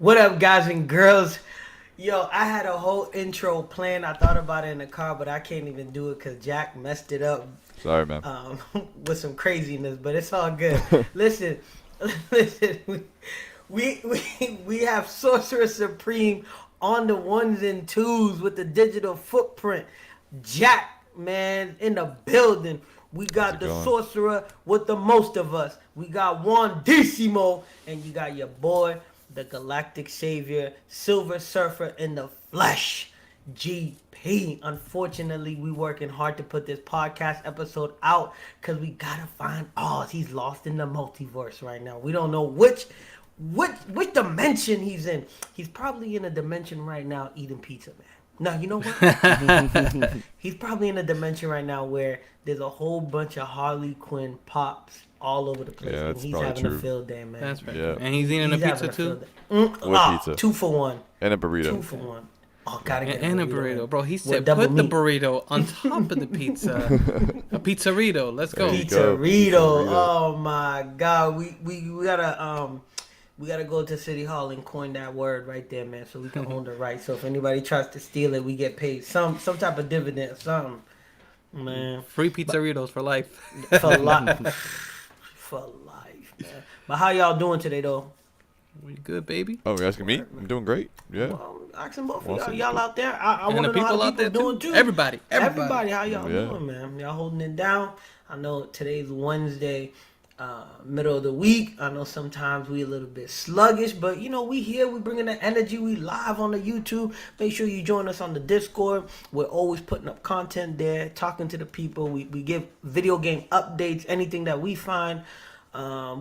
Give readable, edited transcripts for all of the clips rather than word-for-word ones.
What up, guys and girls? Yo, I had a whole intro planned. I thought about it in the car, but I can't even do it because Jack messed it up Sorry, man. with some craziness. But it's all good. Listen, listen. We have Sorcerer Supreme on the ones and twos with the digital footprint. Jack, man, in the building. We got the going? sorcerer with the most of us. We got Juan Decimo, and you got your boy, the Galactic Savior, Silver Surfer in the flesh, GP. Unfortunately, we working hard to put this podcast episode out because we gotta find Oz. He's lost in the multiverse right now. We don't know which dimension he's in. He's probably in a dimension right now eating pizza, man. No, you know what? He's probably in a dimension right now where there's a whole bunch of Harley Quinn pops all over the place, Yeah, and that's he's probably having a true. field day, man. That's right. Yeah. And he's eating a pizza too. What pizza? 2 for 1. And a burrito. 2 for 1. Oh, gotta get And a man. burrito, bro. He With said double put the meat. burrito on top of the pizza. A pizzerito. Let's go. There you go. Pizzerito. Pizzerito. Oh my God. We gotta go to City Hall and coin that word right there, man, so we can own the right. So if anybody tries to steal it, we get paid some type of dividend or something. Man. Free pizzeritos for life. For life. For life, man. But how y'all doing today though? We good, baby? Oh, you're asking me? I'm doing great. Yeah. Well, asking both Well, of so y'all you- out there. I And want the to know how people the out there people doing too. too. Everybody. How y'all Yeah. doing, man? Y'all holding it down. I know today's Wednesday, middle of the week. I know sometimes we a little bit sluggish, but you know we here. We bringing the energy. We live on the YouTube. Make sure you join us on the Discord. We're always putting up content there, talking to the people. We give video game updates, anything that we find.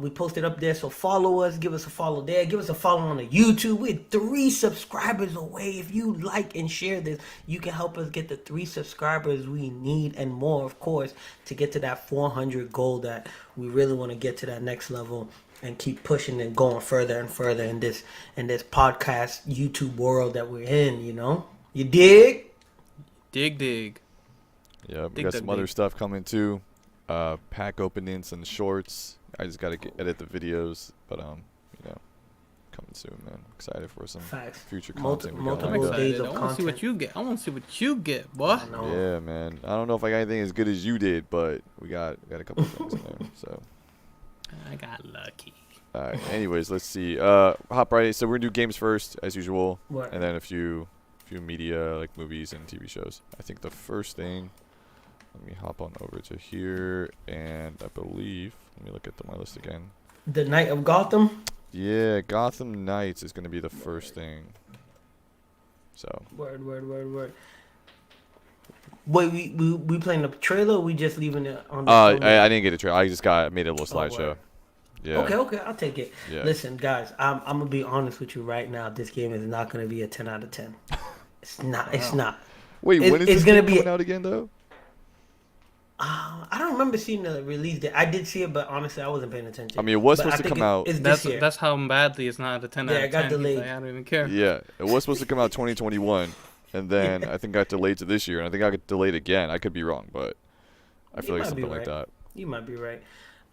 We post it up there, so follow us. Give us a follow there. Give us a follow on the YouTube. We're 3 subscribers away. If you like and share this, you can help us get the 3 subscribers we need and more, of course, to get to that 400 goal that we really want to get to that next level and keep pushing and going further and further in this podcast YouTube world that we're in. You know, you dig? Dig. Yeah, we Dig got that some other deep. stuff coming too. Pack openings and shorts. I just gotta edit the videos, but coming soon, man. Excited for some Facts. future Multi- content. We got multiple lined up. days Excited. of I want to see what content. you get. I want to see what you get, boy. I know. Yeah, man. I don't know if I got anything as good as you did, but we got a couple things in there. So, I got lucky. all right. Anyways, let's see. Hop right. So we're gonna do games first, as usual, What? and then a few media like movies and TV shows. I think the first thing. Let me hop on over to here, and I believe. Let me look at my list again. The Night of Gotham. Yeah, Gotham Knights is gonna be the first thing. So Word. Wait, we playing the trailer or we just leaving it on the I didn't get a trailer. I made a little slideshow. word. Yeah. Okay, I'll take it. Yeah. Listen, guys, I'm gonna be honest with you right now. This game is not gonna be a 10 out of 10. It's not. It's not. Wait, when is It's this gonna game be coming out again though? I don't remember seeing the release date. I did see it, but honestly, I wasn't paying attention. I mean, it was But I supposed to think come out. It's this year. That's how badly it's not a 10 Yeah, out it of got 10. He's delayed. like, I don't even care. Yeah, it was supposed to come out 2021, and then I think got delayed to this year, and I think I got delayed again. I could be wrong, but I You feel like might be something like right. that. You might be right.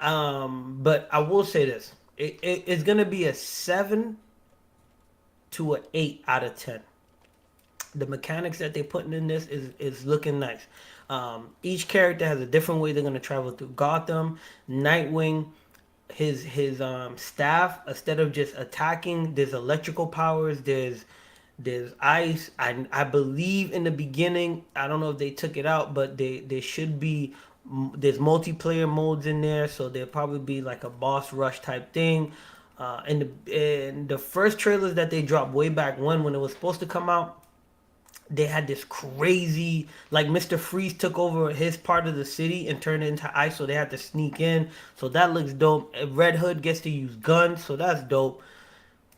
But I will say this: it's gonna be a 7 to an 8 out of 10. The mechanics that they're putting in this is looking nice. Each character has a different way they're gonna travel through Gotham. Nightwing, his staff, instead of just attacking, there's electrical powers. There's ice. I believe in the beginning. I don't know if they took it out, but there should be. There's multiplayer modes in there, so there'll probably be like a boss rush type thing. In the first trailers that they dropped way back when it was supposed to come out, they had this crazy, like Mr. Freeze took over his part of the city and turned it into ice, so they had to sneak in. So that looks dope. Red Hood gets to use guns, so that's dope.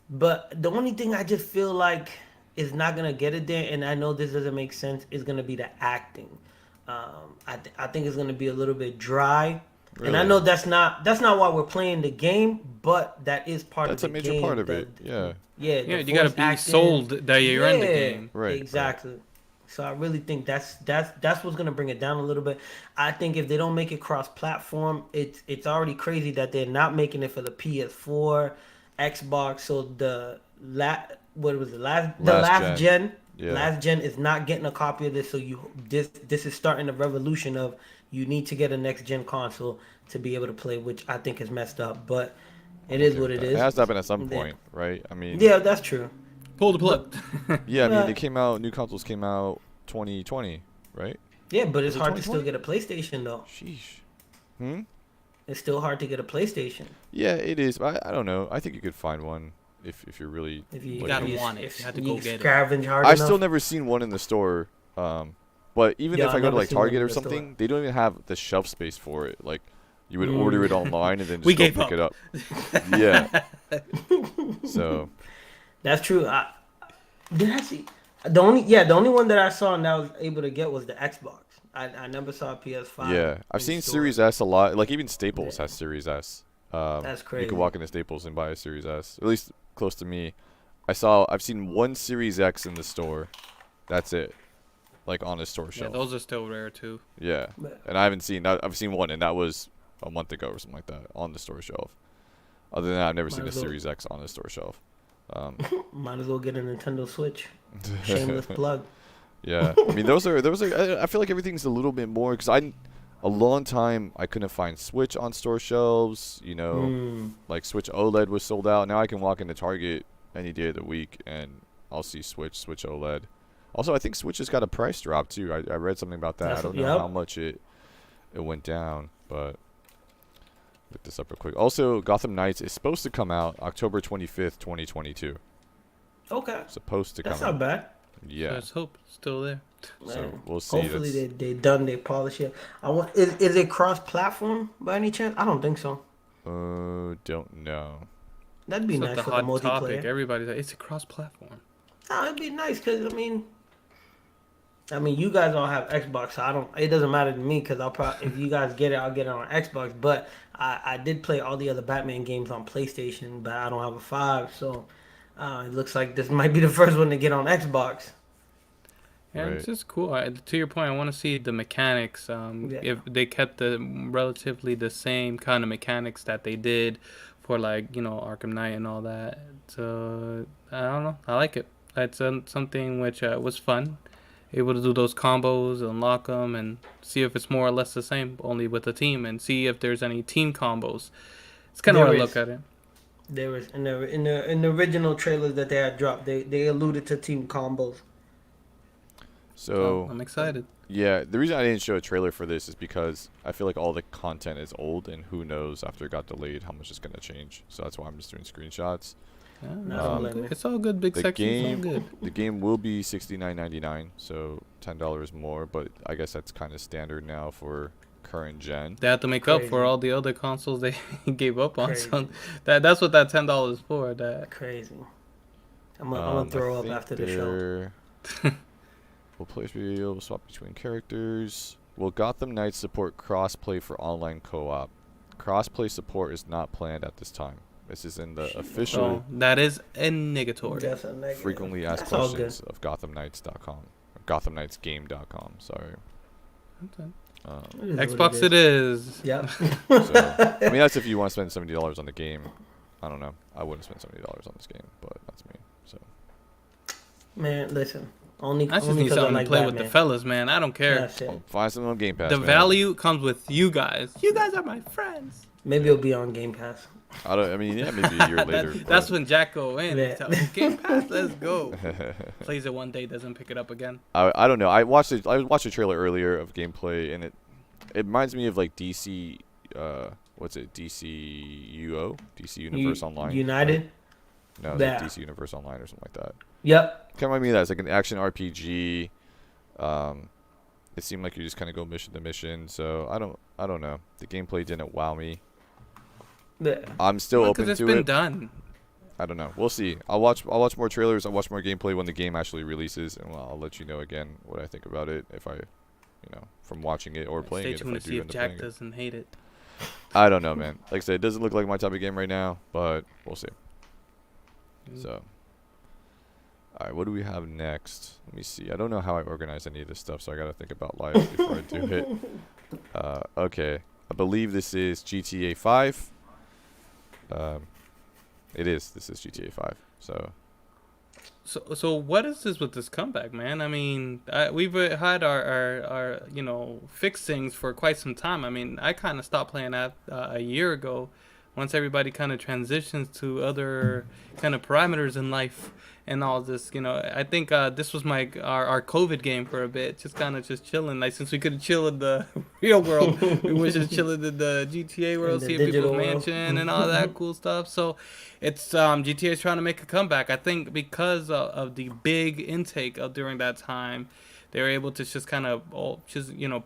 But the only thing I just feel like is not gonna get it there, and I know this doesn't make sense, is gonna be the acting. I think it's gonna be a little bit dry. And I Really? know that's not why we're playing the game, but that is part That's of the a game. major part of the- it. Yeah. Yeah, Yeah, the you gotta voice be acting. sold that you're in the game. Right, Exactly. So I really think that's what's gonna bring it down a little bit. I think if they don't make it cross-platform, it's already crazy that they're not making it for the PS4, Xbox. So what was it? Last Last gen. Yeah. Last gen is not getting a copy of this. So this is starting a revolution of you need to get a next gen console to be able to play, which I think is messed up. But it I'm is okay what with it that. It is. has to happen at some Yeah. point, right? I mean, Yeah, that's true. Pull the plug. yeah, I mean, But- new consoles came out 2020, right? Yeah, but Was it's it hard to still 2020? get a PlayStation though. Sheesh. Hmm? It's still hard to get a PlayStation. Yeah, it is. But I don't know. I think you could find one if you're really. If you, You looking. gotta if want it. if You have to you go get it. scavenge hard I enough. still never seen one in the store. But even Yeah, if I I go to never like seen one Target in or the store. something, they don't even have the shelf space for it. Like, you would order it online and then just We go gave pick up. it up. Yeah. So That's true. Did I see the only one that I saw and that I was able to get was the Xbox. I never saw a PS5. yeah, I've in seen store. Series S a lot. Like even Staples Yeah. has Series S. That's You crazy. could walk into Staples and buy a Series S. At least close to me. I've seen one Series X in the store. That's it. Like on a store Yeah, shelf. those are still rare too. Yeah. But- And I've seen one and that was a month ago or something like that on the store shelf. Other than that, I've never Might seen a as well- Series X on the store shelf. Might as well get a Nintendo Switch. Shameless plug. Yeah, I mean those are. I feel like everything's a little bit more because a long time I couldn't find Switch on store shelves. You know, like Switch OLED was sold out. Now I can walk into Target any day of the week and I'll see Switch OLED. Also, I think Switch has got a price drop too. I read something about that. I don't know how much it went down, but look this up real quick. Also, Gotham Knights is supposed to come out October 25th, 2022. Okay, Supposed to that's come not out. bad. So Yeah. let's hope it's still there. So Man, we'll see. Hopefully That's- they done they polish it. Is it cross platform by any chance? I don't think so. Don't know. That'd be It's nice not for the the hot topic. multiplayer. Everybody's like, it's a cross-platform. No, it'd be nice because I mean, you guys all have Xbox, so I don't. It doesn't matter to me because I'll probably if you guys get it, I'll get it on Xbox. But I did play all the other Batman games on PlayStation, but I don't have a 5, so it looks like this might be the first one to get on Xbox. Yeah, Right. it's just cool. To your point, I want to see the mechanics. If they kept the relatively the same kind of mechanics that they did for like Arkham Knight and all that. So I don't know. I like it. It's something which was fun. Able to do those combos, unlock them, and see if it's more or less the same, only with a team, and see if there's any team combos. It's kind of There how I is. look at it. There was in the original trailers that they had dropped, they alluded to team combos. So I'm excited. yeah, the reason I didn't show a trailer for this is because I feel like all the content is old, and who knows after it got delayed how much it's gonna change. So that's why I'm just doing screenshots. Yeah, No, it's all blame good. me. It's all good. Big The section. It's all game- good. The game will be $69.99, so $10 more, but I guess that's kind of standard now for current gen. They have to make up Crazy. for all the other consoles they gave up on. Crazy. So that's what that $10 for. That Crazy. I'm gonna throw I up think after the show. Will players be able to swap between characters? Will Gotham Knights support crossplay for online co-op? Crossplay support is not planned at this time. This is in the official so that is a negatory. That's a negative. frequently asked That's all good. questions of GothamKnights.com. Or GothamKnightsGame.com, sorry. Okay. It is what Xbox it is. Yep. So, I mean, that's if you want to spend $70 on the game. I don't know. I wouldn't spend $70 on this game, but that's me. So Man, listen. Only I just only need 'cause I something like to play Batman. with the fellas, man. I don't care. That's it. find something on Game Pass. The man. value comes with you guys. You guys are my friends. Maybe it'll be on Game Pass. I mean, yeah, maybe a year later. That's when Jack go in. Yeah. And tell him, Game Pass, let's go. Plays it one day, doesn't pick it up again. I don't know. I watched a trailer earlier of gameplay, and it reminds me of like DC. What's it? DC Universe Online. United. No, it's Yeah. like DC Universe Online or something like that. Yep. Kind of remind me of that. It's like an action RPG. It seemed like you just kind of go mission to mission. So I don't know. The gameplay didn't wow me. Yeah. I'm still open Because it's to been it. done. I don't know. We'll see. I'll watch more trailers. I'll watch more gameplay when the game actually releases, and I'll let you know again what I think about it if I, from watching it or playing Stay it. tuned to If I see do if end up Jack playing it. doesn't hate it. I don't know, man. Like I said, it doesn't look like my type of game right now, but we'll see. So, all right, what do we have next? Let me see. I don't know how I organize any of this stuff, so I gotta think about life before I do it. Okay, I believe this is GTA 5. It is. This is GTA 5. So So what is this with this comeback, man? I mean, we've had our fixed things for quite some time. I mean, I kind of stopped playing that a year ago, once everybody kind of transitions to other kind of parameters in life and all this. I think this was our COVID game for a bit, just kind of just chilling. Like since we couldn't chill in the real world, we were just chilling in the GTA world, seeing people's mansion and all that cool stuff. So it's GTA is trying to make a comeback. I think because of the big intake of during that time, they were able to just kind of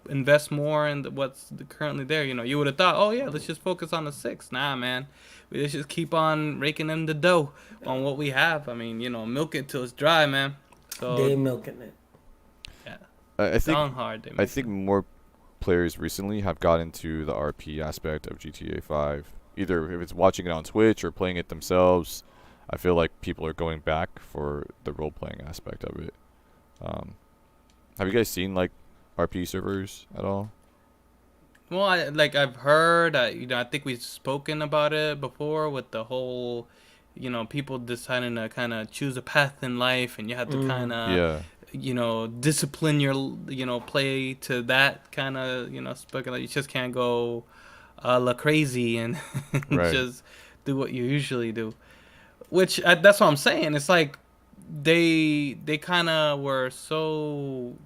invest more in what's currently there. You would have thought, oh yeah, let's just focus on the 6. Nah, man, let's just keep on raking in the dough on what we have. I mean, milk it till it's dry, man. So they milking it. Yeah, I think hard. I think more players recently have got into the RP aspect of GTA 5. Either if it's watching it on Twitch or playing it themselves, I feel like people are going back for the role-playing aspect of it. Have you guys seen like RP servers at all? Well, I've heard, I think we've spoken about it before with the whole, people deciding to kind of choose a path in life, and you have to kind of, discipline your, play to that kind of, spoken. Like you just can't go la crazy and Right. just do what you usually do. Which that's what I'm saying. It's like they kind of were so,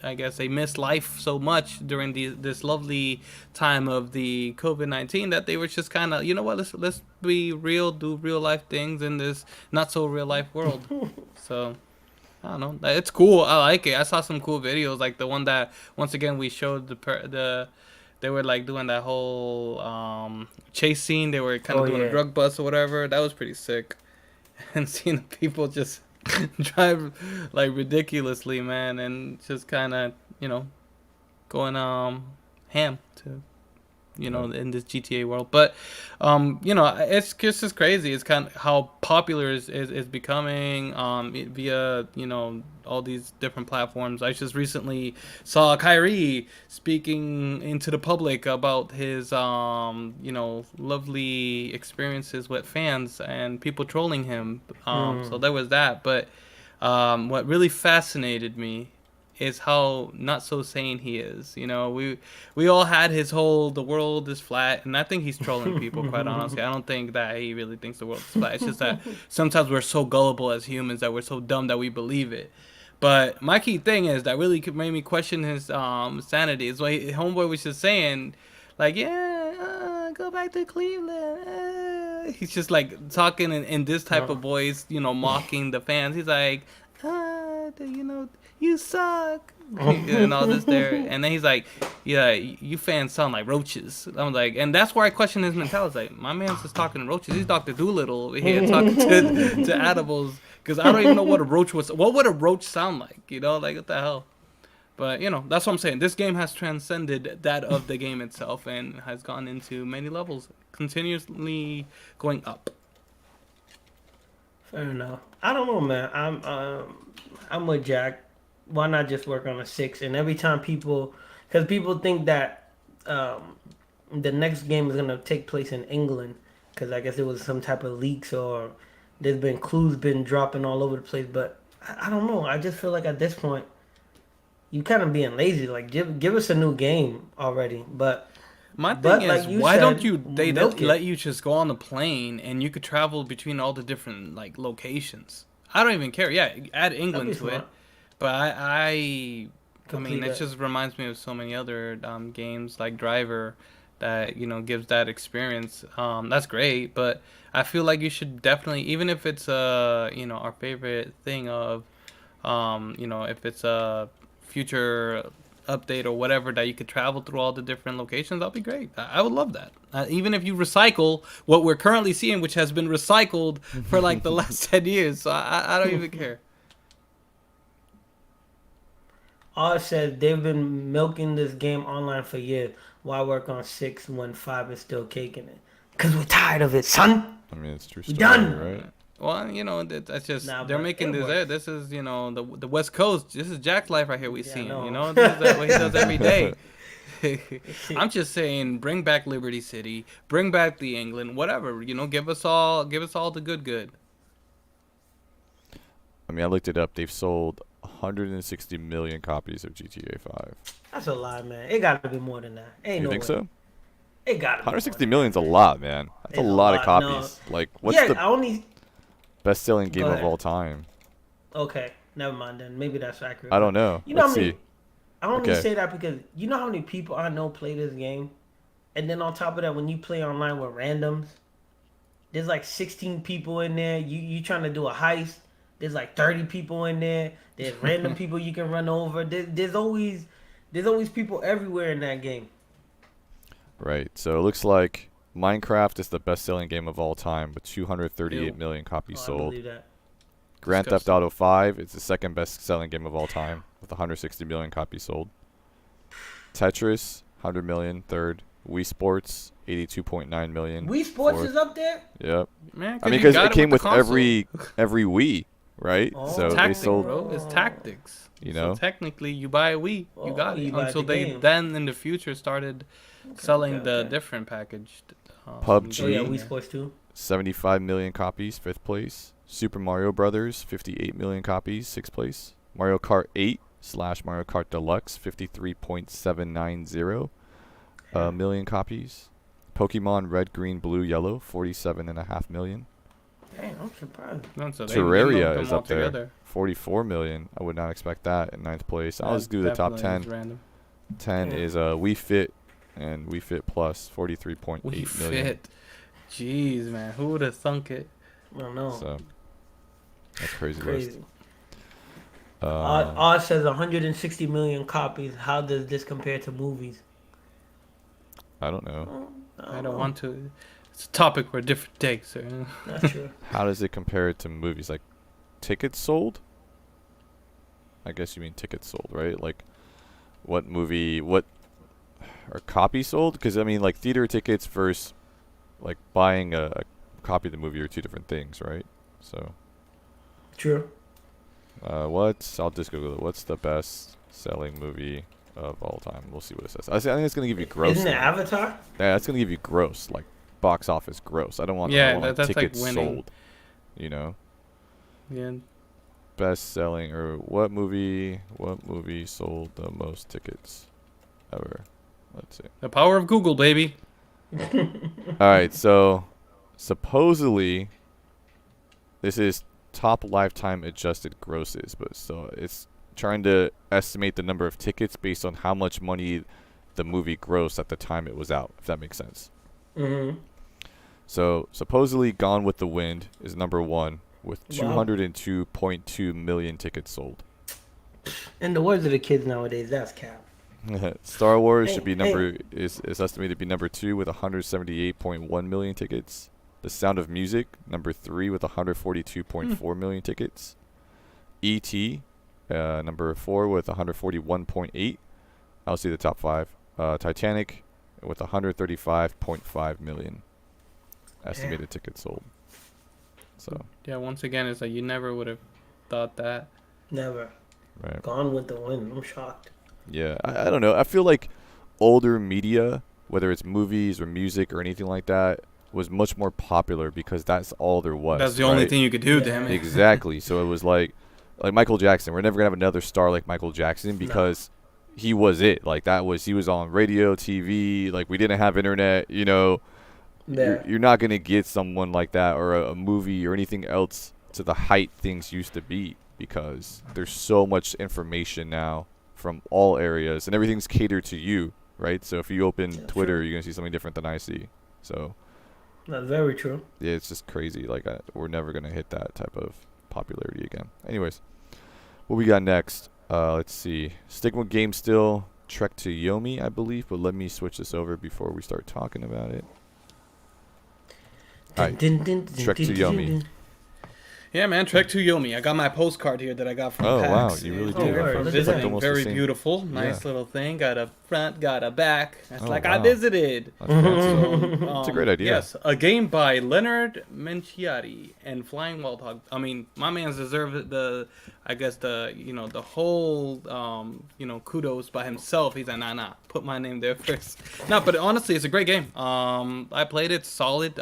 I guess they missed life so much during this lovely time of the COVID-19 that they were just kind of, let's be real, do real life things in this not so real life world. So I don't know. It's cool. I like it. I saw some cool videos, like the one that once again we showed they were like doing that whole chase scene. They were kind of doing a drug bust or whatever. That was pretty sick. And seeing people just drive like ridiculously, man, and just kind of going ham to in this GTA world. But it's just crazy. It's kind of how popular is becoming via all these different platforms. I just recently saw Kyrie speaking into the public about his lovely experiences with fans and people trolling him. So there was that. But what really fascinated me is how not so sane he is. We all had his whole the world is flat, and I think he's trolling people, quite honestly. I don't think that he really thinks the world is flat. It's just that sometimes we're so gullible as humans that we're so dumb that we believe it. But my key thing is that really made me question his sanity. Is what homeboy was just saying, like, go back to Cleveland. He's just like talking in this type of voice, mocking the fans. He's like, you suck, and all this there. And then he's like, yeah, you fans sound like roaches. I'm like, and that's where I question his mentality. Like, my man's just talking to roaches. He's Dr. Doolittle over here talking to animals. Because I don't even know what a roach was. What would a roach sound like? Like, what the hell? But, that's what I'm saying. This game has transcended that of the game itself and has gone into many levels, continuously going up. Fair enough. I don't know, man. I'm with Jack. Why not just work on a 6? And every time because people think that the next game is gonna take place in England, because I guess it was some type of leaks or there's been clues been dropping all over the place. But I don't know. I just feel like at this point, you kind of being lazy. Like give us a new game already. But my thing is, like why don't they let you just go on the plane and you could travel between all the different like locations? I don't even care. Yeah, add England to it. But I mean, it just reminds me of so many other games like Driver that gives that experience. That's great, but I feel like you should definitely, even if it's our favorite thing of if it's a future update or whatever that you could travel through all the different locations, that'll be great. I would love that. Even if you recycle what we're currently seeing, which has been recycled for like the last 10 years, so I don't even care. All said, they've been milking this game online for years. Why work on 6 when 5 is still caking it? Because we're tired of it, son. I mean, it's true story, done. Right? Well, that's just they're making this. This is the West Coast. This is Jack's life right here. We see. This is what he does every day. I'm just saying, bring back Liberty City, bring back the England, whatever. Give us all the good. I mean, I looked it up. They've sold 160 million copies of GTA 5. That's a lie, man. It gotta be more than that. Ain't You no think way. so? It gotta be 160 more million is a lot, man. That's a It's a lot of lot, copies. Like, than what's that. Yeah, the I only. best-selling game Go of ahead. all time? Okay, never mind then. Maybe that's accurate. I don't know. You know Let's how many? see. I only Okay. say that because you know how many people I know play this game, and then on top of that, when you play online with randoms, there's like 16 people in there. You trying to do a heist. There's like 30 people in there. There's random people you can run over. There's always people everywhere in that game. Right. So it looks like Minecraft is the best-selling game of all time with 238 Ew. million copies Oh, I sold. believe that. Grand Theft Disgusting. Auto 5 is the second best-selling game of all time with 160 million copies sold. Tetris, 100 million, third. Wii Sports, 82.9 million. Wii Sports fourth. is up there. Yep. Man, I mean, you because got it came with with the console. every Wii, right? Oh. So they Tactics, sold. bro. It's tactics. You know? So technically, you buy a Wii, Oh, you got you it. buy Until the they game. then in the future started selling the okay. different packaged. PUBG. Oh yeah, Gee. Wii Sports too. 75 million copies, fifth place. Super Mario Brothers, 58 million copies, sixth place. Mario Kart 8 / Mario Kart Deluxe, 53.790 million copies. Pokemon Red, Green, Blue, Yellow, 47.5 million. Dang, I'm surprised. No, so they Terraria milked is them all up there, together. 44 million. I would not expect that in ninth place. I'll just do the top Definitely 10. is random. 10 Yeah. is Wii Fit and Wii Fit Plus, 43.8 We million. fit. Jeez, man, who would have thunk it? I don't know. So that's crazy. Crazy. List. Oz says 160 million copies. How does this compare to movies? I don't know. I don't want to. It's a topic for a different day, sir. That's true. How does it compare to movies? Like tickets sold? I guess you mean tickets sold, right? Like what movie, what are copies sold? Because I mean, like theater tickets versus like buying a copy of the movie are two different things, right? So True. I'll just Google it. What's the best selling movie of all time? We'll see what it says. I think it's gonna give you gross. Isn't it now. Avatar? Yeah, that's gonna give you gross, like box office gross. I don't want. Yeah, I want that's like tickets winning. sold. You know, Yeah, best selling or what movie? What movie sold the most tickets ever? Let's see. the power of Google, baby. All right, so supposedly this is top lifetime adjusted grosses, but so it's trying to estimate the number of tickets based on how much money the movie grossed at the time it was out, if that makes sense. Mm-hmm. So supposedly Gone with the Wind is number one with Wow. 202.2 million tickets sold. In the words of the kids nowadays, that's cap. Star Wars Hey, should be is estimated to be number 2 with 178.1 million tickets. The Sound of Music, number 3 with 142.4 million tickets. E.T., number 4 with 141.8. I'll see the top 5. Titanic with 135.5 million estimated tickets sold. So, Yeah, once again, it's like you never would have thought that. Never. right. Gone with the Wind. I'm shocked. Yeah, I don't know. I feel like older media, whether it's movies or music or anything like that, was much more popular because that's all there was. That's the only right? thing you could do, Yeah. damn it. Exactly. So it was like Michael Jackson. We're never gonna have another star like Michael Jackson because he was it. Like he was on radio, TV. Like we didn't have internet. You know, Yeah. you're not gonna get someone like that or a movie or anything else to the height things used to be because there's so much information now from all areas and everything's catered to you, right? So if you open That's Twitter, true. you're gonna see something different than I see. So That's very true. yeah, it's just crazy. Like we're never gonna hit that type of popularity again. Anyways, what we got next? Let's see. Sticking with games still. Trek to Yomi, I believe, but let me switch this over before we start talking about it. Alright, Trek to Yomi. Yeah, man, Trek to Yomi. I got my postcard here that I got from Oh wow, PAX. you really Oh, do. word. From Look at that. Like visiting. almost the Very same. beautiful. Nice Yeah. little thing. Got a front, got a back. It's Oh, like I wow. visited. That's fancy. So, It's a great idea. yes, a game by Leonard Menciati and Flying Wild Hog. I mean, my man's deserved I guess the whole, kudos by himself. He's like, nah, put my name there first. No, but honestly, it's a great game. I played it, solid.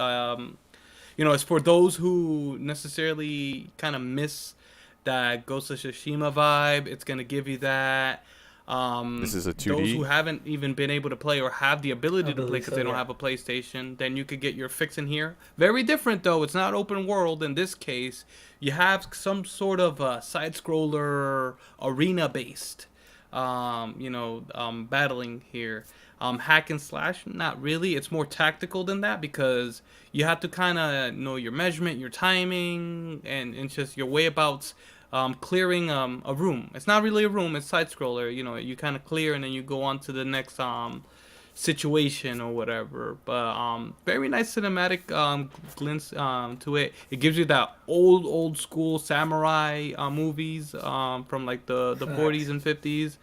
It's for those who necessarily kind of miss that Ghost of Tsushima vibe. It's gonna give you that. This is a Those 2D. who haven't even been able to play or have the ability to play because so, they don't yeah. have a PlayStation, then you could get your fix in here. Very different though. It's not open world in this case. You have some sort of side scroller arena based, battling here. Hack and slash, not really. It's more tactical than that because you have to kind of know your measurement, your timing, and it's just your wayabouts clearing a room. It's not really a room, it's side scroller. You kind of clear and then you go on to the next situation or whatever. But very nice cinematic glimpse to it. It gives you that old school samurai movies from like the 40s and 50s.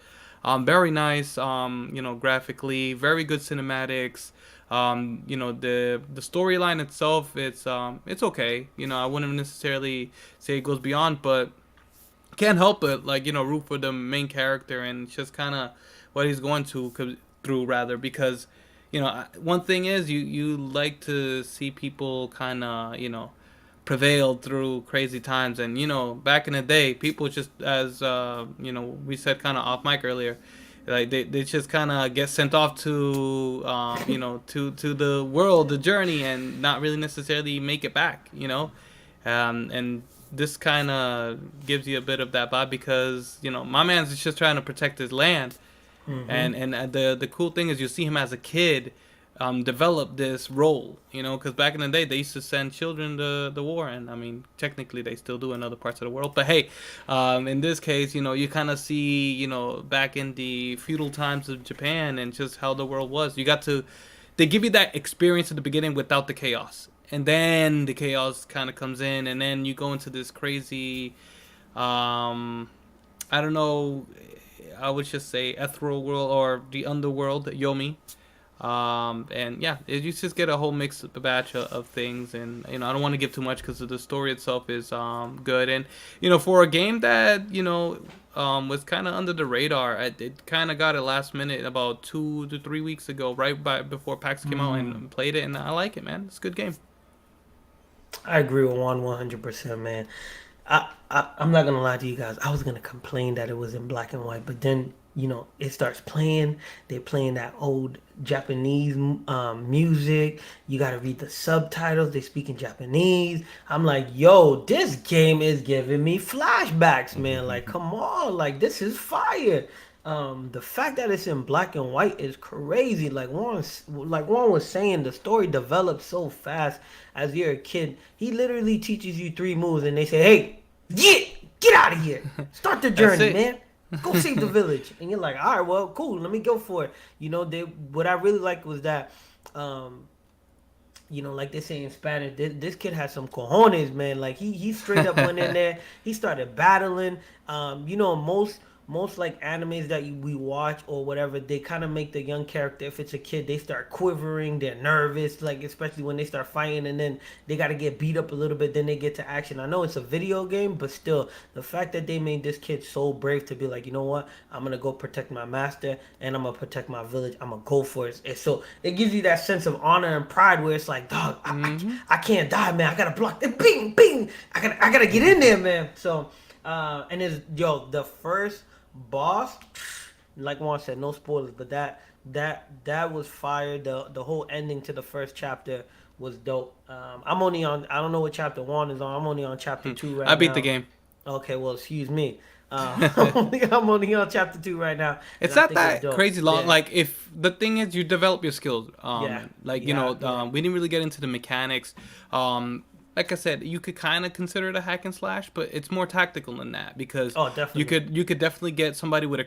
Very nice, graphically, very good cinematics. The storyline itself, it's okay. I wouldn't necessarily say it goes beyond, but can't help but root for the main character and just kind of what he's going through rather because one thing is you like to see people kind of prevail through crazy times and back in the day people just as we said kind of off mic earlier like they just kind of get sent off to to the world, the journey, and not really necessarily make it back and this kind of gives you a bit of that vibe because my man's just trying to protect his land. And the cool thing is you see him as a kid develop this role, because back in the day they used to send children to the war, and I mean technically they still do in other parts of the world, but hey, in this case you kind of see back in the feudal times of Japan and just how the world was. They give you that experience at the beginning without the chaos, and then the chaos kind of comes in, and then you go into this crazy I don't know, I would just say ethereal world or the underworld, Yomi. And yeah, you just get a whole mixed batch of things, and I don't want to give too much because the story itself is good, and for a game that was kind of under the radar, it kind of got it last minute about 2 to 3 weeks ago, before PAX came out, and played it, and I like it, man. It's a good game. I agree with Juan 100%, man. I'm not gonna lie to you guys. I was gonna complain that it was in black and white, but then it starts playing. They're playing that old Japanese music. You gotta read the subtitles. They speak in Japanese. I'm like, yo, this game is giving me flashbacks, man. Like, come on, like this is fire. The fact that it's in black and white is crazy. Like Juan was saying, the story develops so fast. As you're a kid, he literally teaches you 3 moves, and they say, "Hey, get out of here. Start the journey, man. Go save the village." And you're like, "All right, well, cool. Let me go for it." What I really liked was that, like they say in Spanish, this kid has some cojones, man. Like he straight up went in there. He started battling. Most like animes that we watch or whatever, they kind of make the young character, if it's a kid, they start quivering, they're nervous, like especially when they start fighting, and then they got to get beat up a little bit, then they get to action. I know it's a video game, but still, the fact that they made this kid so brave to be like, you know what, I'm gonna go protect my master and I'm gonna protect my village, I'm gonna go for it. And so it gives you that sense of honor and pride where it's like, dog, I can't die, man. I gotta block it. Bing, bing. I gotta get in there, man. So and it's the first boss, like Juan said, no spoilers, but that was fire. The whole ending to the first chapter was dope. I'm only on, I don't know what chapter 1 is on. I'm only on chapter 2 right now. I beat the game. Okay, well, excuse me. I'm only on chapter 2 right now. It's not that crazy long. Yeah. Like, if the thing is, you develop your skills. Yeah. We didn't really get into the mechanics. like I said, you could kind of consider it a hack and slash, but it's more tactical than that because Oh, definitely. you could definitely get somebody with a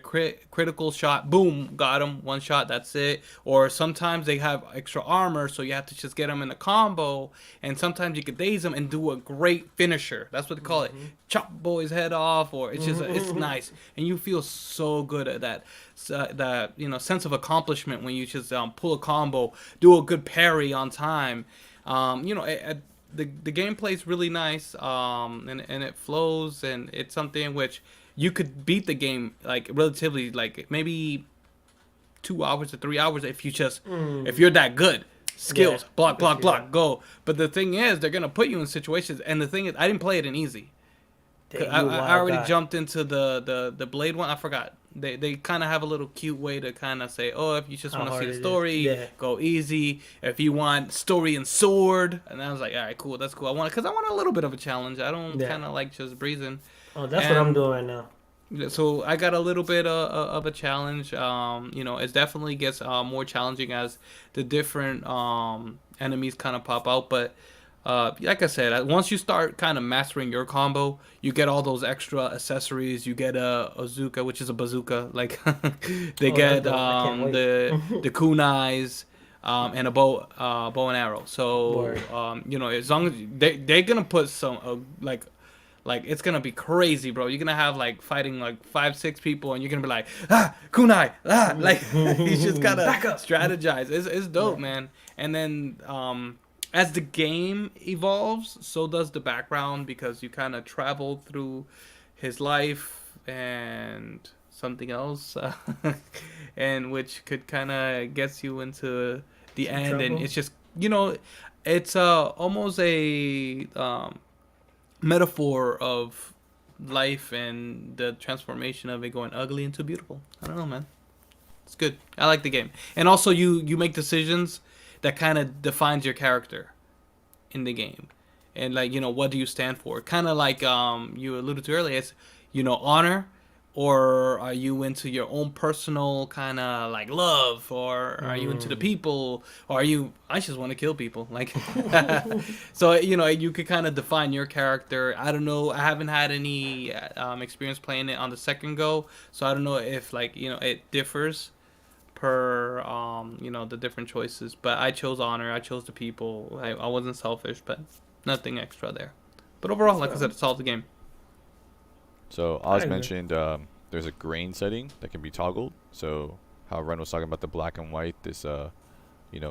critical shot, boom, got him, one shot, that's it. Or sometimes they have extra armor, so you have to just get them in a combo, and sometimes you could daze them and do a great finisher. That's what they call it. Chop boy's head off, or it's just it's nice, and you feel so good at that. That sense of accomplishment when you just pull a combo, do a good parry on time. The gameplay is really nice, and it flows, and it's something which you could beat the game like relatively like maybe 2 hours to 3 hours if you just if you're that good. Skills, Yeah, block, block, yeah. block, go. But the thing is, they're gonna put you in situations, and the thing is, I didn't play it in easy. Damn, I, you a I wild already guy. jumped into the blade one. I forgot. They kind of have a little cute way to kind of say, oh, if you just How want to see hard the it is. story, Yeah. go easy. If you want story and sword, and I was like, all right, cool, that's cool. I want a little bit of a challenge. I don't Yeah. kind of like just breezing. Oh, that's what I'm And doing right now. so I got a little bit of a challenge. It definitely gets more challenging as the different enemies kind of pop out. But like I said, once you start kind of mastering your combo, you get all those extra accessories. You get a bazooka, which is a bazooka. Like they Oh, that's get dope. I can't wait. the kunais. And a bow and arrow. So, Word. as long as they're gonna put some like it's gonna be crazy, bro. You're gonna have like fighting like 5, 6 people, and you're gonna be like, kunai, like you just gotta Back up. strategize. It's dope, Yeah. man. And then as the game evolves, so does the background because you kind of travel through his life and something else, and which could kind of gets you into the Some end, and trouble. it's just it's almost a metaphor of life and the transformation of it going ugly into beautiful. I don't know, man. It's good. I like the game, and also you make decisions that kind of defines your character in the game, and like what do you stand for? Kind of like you alluded to earlier. It's honor, or are you into your own personal kind of like love, or are you into the people, or are you I just want to kill people like so you could kind of define your character. I don't know, I haven't had any experience playing it on the second go, so I don't know if like it differs per the different choices, but I chose honor, I chose the people. I wasn't selfish, but nothing extra there. But overall, like I said, it's all the game. So I Oz agree. mentioned there's a grain setting that can be toggled. So how Ren was talking about the black and white, this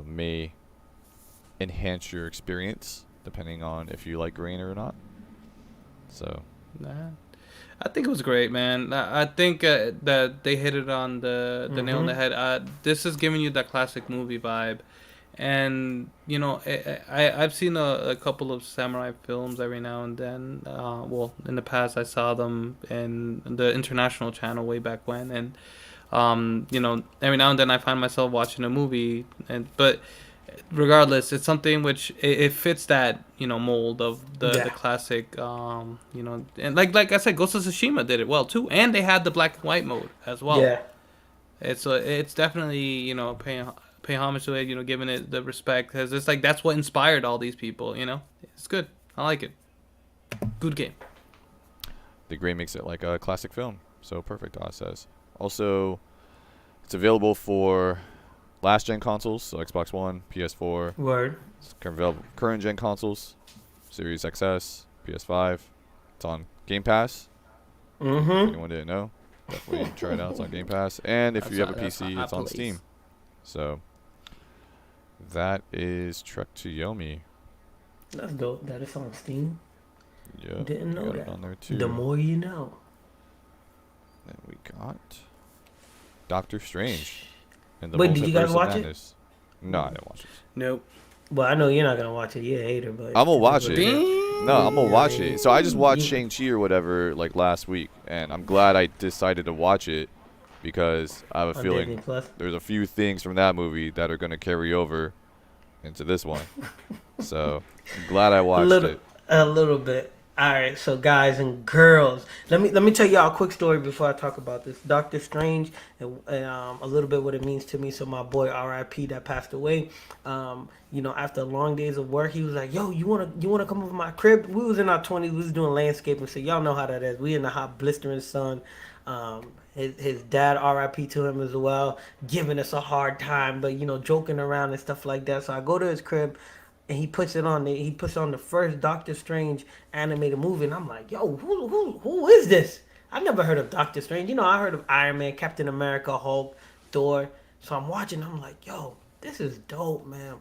may enhance your experience depending on if you like grain or not. So Nah. I think it was great, man. I think that they hit it on the nail on the head. This is giving you that classic movie vibe, and I've seen a couple of samurai films every now and then. Well, in the past, I saw them in the international channel way back when, and every now and then I find myself watching a movie, but regardless, it's something which it fits that mold of the Yeah. classic and like I said, Ghost of Tsushima did it well too, and they had the black and white mode as well. Yeah. It's definitely pay homage to it, giving it the respect because it's like that's what inspired all these people. It's good. I like it. Good game. the grain makes it like a classic film. So perfect, Oz says. Also, it's available for last gen consoles, so Xbox One, PS4. Word. It's available current gen consoles, Series XS, PS5. It's on Game Pass. If anyone didn't know, definitely try it out. It's on Game Pass. And if you have a That's PC, a it's on place. Steam. So that is Trek to Yomi. That's dope. That is on Steam. Yeah, Didn't know got it that. on there too. The more you know. Then we got Doctor Strange and the Wait, did you guys Multiverse of watch it? Madness. No, I didn't watch it. Nope. Well, I know you're not gonna watch it. You're a hater, but I'm gonna watch but it. Damn. No, I'm gonna watch Yeah, it. So I just watched you- Shang-Chi or whatever like last week, and I'm glad I decided to watch it because I have a on feeling Disney Plus. there's a few things from that movie that are gonna carry over into this one. So I'm glad I watched it. A little bit. All right, so guys and girls, let me tell y'all a quick story before I talk about this. Doctor Strange and a little bit what it means to me. So my boy R.I.P. that passed away. After long days of work, he was like, "Yo, you wanna come over my crib?" We was in our 20s, we was doing landscaping, so y'all know how that is. We in the hot blistering sun. His dad, R.I.P. to him as well, giving us a hard time, but joking around and stuff like that. So I go to his crib and he puts it on. He puts on the first Doctor Strange animated movie, and I'm like, "Yo, who is this?" I never heard of Doctor Strange. I heard of Iron Man, Captain America, Hulk, Thor. So I'm watching. I'm like, "Yo, this is dope, man."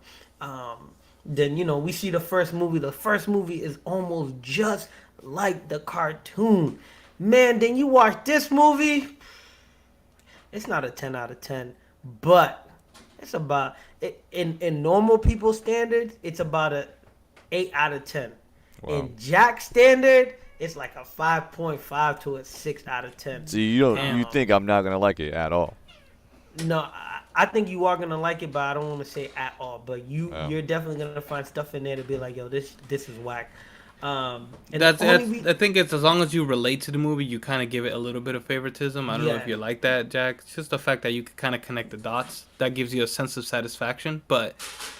Then we see the first movie. The first movie is almost just like the cartoon, man. Then you watch this movie. It's not a 10 out of 10, but it's about in normal people standards, it's about a 8 out of 10. Wow. In Jack standard, it's like a 5.5 to a 6 out of 10. So you think I'm not gonna like it at all? No, I think you are gonna like it, but I don't want to say at all. But you're definitely gonna find stuff in there to be like, "Yo, this is whack." And I think it's as long as you relate to the movie, you kind of give it a little bit of favoritism. I don't know if you're like that, Jack. It's just the fact that you can kind of connect the dots. That gives you a sense of satisfaction. But,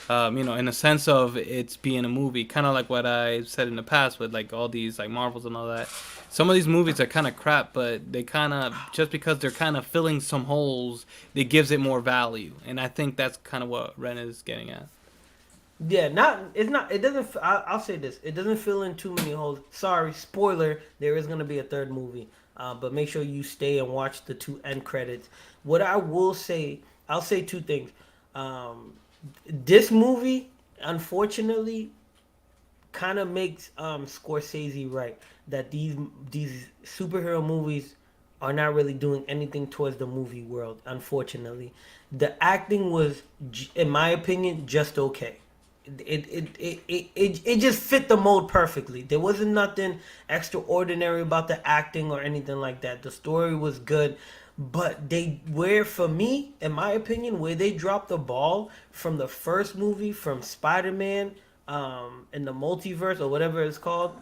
in a sense of it's being a movie, kind of like what I said in the past with like all these like Marvels and all that. Some of these movies are kind of crap, but they kind of, just because they're kind of filling some holes, it gives it more value. And I think that's kind of what Ren is getting at. Yeah, it doesn't. I'll say this: it doesn't fill in too many holes. Sorry, spoiler. There is gonna be a third movie, but make sure you stay and watch the two end credits. What I will say, I'll say two things. This movie, unfortunately, kind of makes Scorsese right that these superhero movies are not really doing anything towards the movie world. Unfortunately, the acting was, in my opinion, just okay. It just fit the mold perfectly. There wasn't nothing extraordinary about the acting or anything like that. The story was good, but for me, in my opinion, where they dropped the ball from the first movie, from Spider-Man, in the Multiverse or whatever it's called,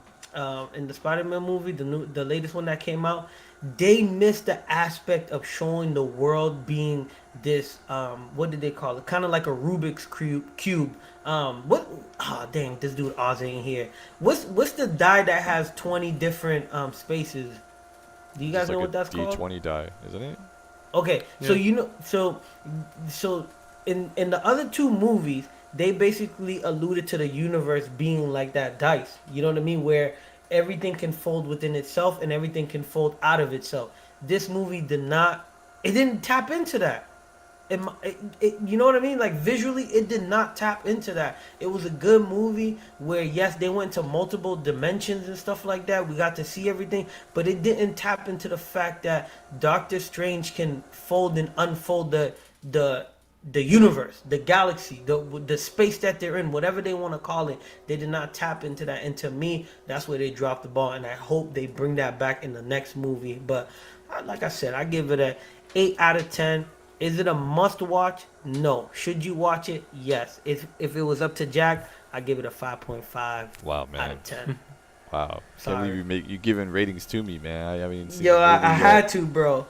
in the Spider-Man movie, the latest one that came out, they missed the aspect of showing the world being this, what did they call it? Kind of like a Rubik's cube. What? Oh dang, this dude Oz ain't here. What's the die that has 20 different spaces? Do you guys know what that's called? D20 die, isn't it? Okay, Yeah. so in the other two movies, they basically alluded to the universe being like that dice. You know what I mean? Where everything can fold within itself and everything can fold out of itself. This movie did not. It didn't tap into that. You know what I mean? Like visually, it did not tap into that. It was a good movie where yes, they went to multiple dimensions and stuff like that. We got to see everything, but it didn't tap into the fact that Doctor Strange can fold and unfold the universe, the galaxy, the space that they're in, whatever they want to call it. They did not tap into that, and to me, that's where they dropped the ball. And I hope they bring that back in the next movie. But like I said, I give it a 8 out of 10. Is it a must watch? No. Should you watch it? Yes. If it was up to Jack, I give it a 5.5 Wow, man. out of 10. Wow. Sorry. Can't believe you giving ratings to me, man. I haven't seen Yo, the movie I yet. had to, bro.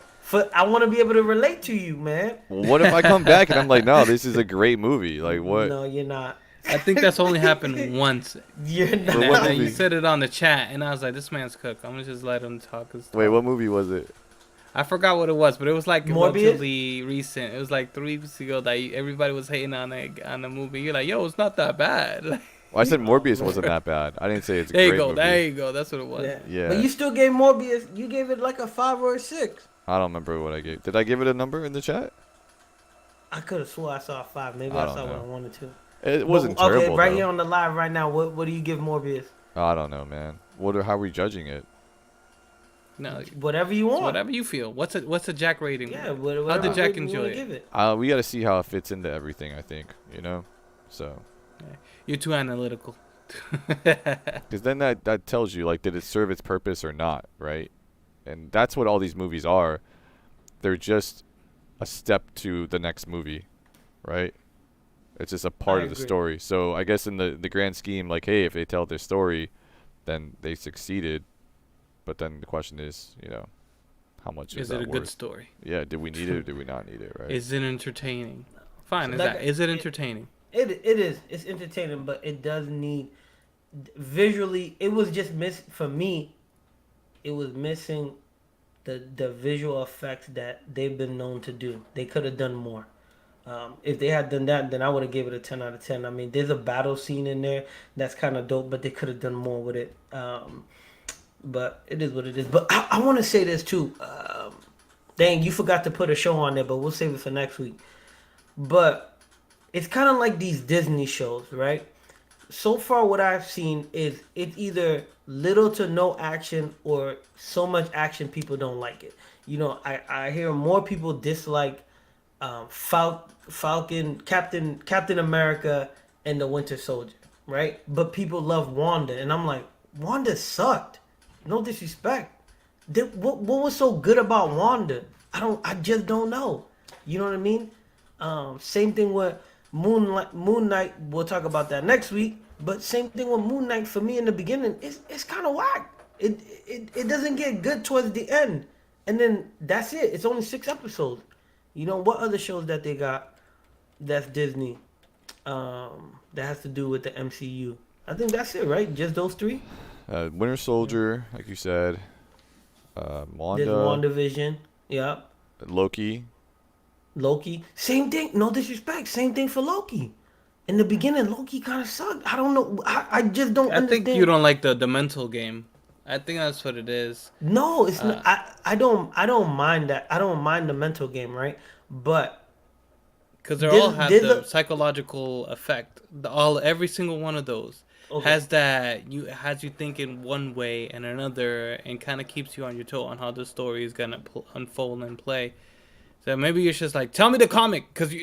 I want to be able to relate to you, man. Well, what if I come back and I'm like, no, this is a great movie? Like, what? No, you're not. I think that's only happened once. You're And not. what then you movie? said it on the chat, and I was like, "This man's cooked. I'm gonna just let him talk." His Wait, talk." what movie was it? I forgot what it was, but it was like Morbius? relatively recent. It was like 3 weeks ago that everybody was hating on the movie. You're like, "Yo, it's not that bad." Like, Well, I said Morbius wasn't that bad. I didn't say it's a there you great go. movie. There you go. That's what it was. Yeah. Yeah. But you still gave Morbius. You gave it like a 5 or a 6. I don't remember what I gave. Did I give it a number in the chat? I could have swore I saw a 5. Maybe I I don't saw know. what I wanted to. It wasn't But, okay, terrible, right though. here on the live right now, what do you give Morbius? I don't know, man. How are we judging it? No, Whatever you it's want. whatever you feel. What's a Jack rating? Yeah, whatever How did Jack rating you enjoy wanna it? give it. We got to see how it fits into everything, I think, So, You're too analytical. because then that tells you, like, did it serve its purpose or not, right? And that's what all these movies are. They're just a step to the next movie, right? It's just a part I of the agree. story. So I guess in the grand scheme, like, hey, if they tell their story, then they succeeded. But then the question is, how much is Is it that a worth? good story? Yeah, did we need it or did we not need it, right? Is it entertaining? Fine, So is it entertaining? It is. It's entertaining, but it does need visually. It was just for me. It was missing the visual effects that they've been known to do. They could have done more. If they had done that, then I would have gave it a 10 out of 10. I mean, there's a battle scene in there that's kind of dope, but they could have done more with it. But it is what it is. But I want to say this too. Dang, you forgot to put a show on there, but we'll save it for next week. But it's kind of like these Disney shows, right? So far, what I've seen is it's either little to no action or so much action people don't like it. I hear more people dislike Falcon, Captain America, and the Winter Soldier, right? But people love Wanda, and I'm like, Wanda sucked. No disrespect. What was so good about Wanda? I just don't know. You know what I mean? Same thing with Moon Knight. We'll talk about that next week. But same thing with Moon Knight for me in the beginning. It's kind of whack. It doesn't get good towards the end, and then that's it. It's only 6 episodes. What other shows that they got? That's Disney. That has to do with the MCU. I think that's it, right? Just those 3. Winter Soldier, like you said. Wanda. There's WandaVision. Yeah. Loki. Same thing. No disrespect. Same thing for Loki. In the beginning, Loki kind of sucked. I don't know. I just don't understand. I think you don't like the mental game. I think that's what it is. No, it's not. I don't mind that. I don't mind the mental game, right? But because they all have the psychological effect. Every single one of those has you thinking one way and another, and kind of keeps you on your toe on how the story is gonna unfold and play. So maybe you're just like, tell me the comic, because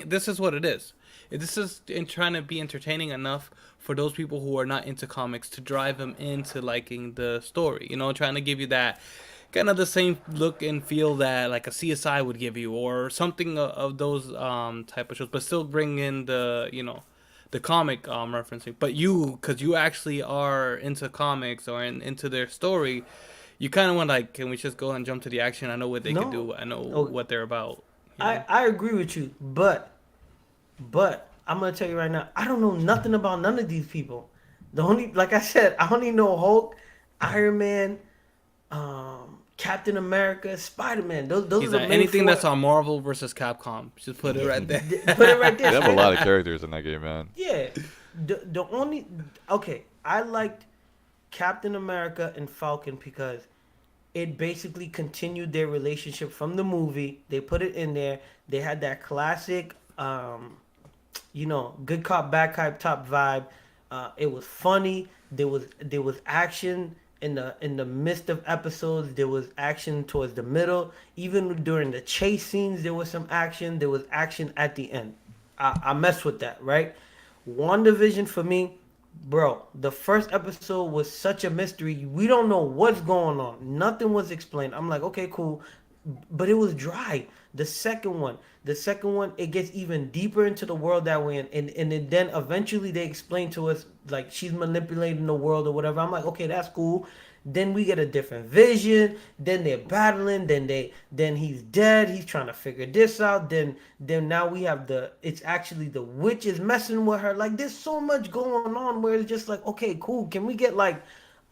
this is what it is. This is trying to be entertaining enough for those people who are not into comics to drive them into liking the story. Trying to give you that kind of the same look and feel that like a CSI would give you, or something of those type of shows, but still bring in the comic referencing. But because you actually are into comics or into their story, you kind of want like, can we just go and jump to the action? I know what they can do. I know what they're about. I agree with you, but I'm gonna tell you right now, I don't know nothing about none of these people. Like I said, I only know Hulk, Iron Man, Captain America, Spider-Man. Those are the main anything 4. that's on Marvel versus Capcom. Just put it right there. Put it right there. They have a lot of characters in that game, man. Yeah, I liked Captain America and Falcon because it basically continued their relationship from the movie. They put it in there. They had that classic, good cop, bad cop top vibe. It was funny. There was action in the midst of episodes. There was action towards the middle. Even during the chase scenes, there was some action. There was action at the end. I messed with that, right? WandaVision for me, bro, the first episode was such a mystery. We don't know what's going on. Nothing was explained. I'm like, okay, cool. But it was dry. The second one, it gets even deeper into the world that we're in. And then eventually they explain to us, like, she's manipulating the world or whatever. I'm like, okay, that's cool. Then we get a different vision. Then they're battling. Then he's dead. He's trying to figure this out. Then now we have it's actually the witch is messing with her. Like, there's so much going on where it's just like, okay, cool. Can we get like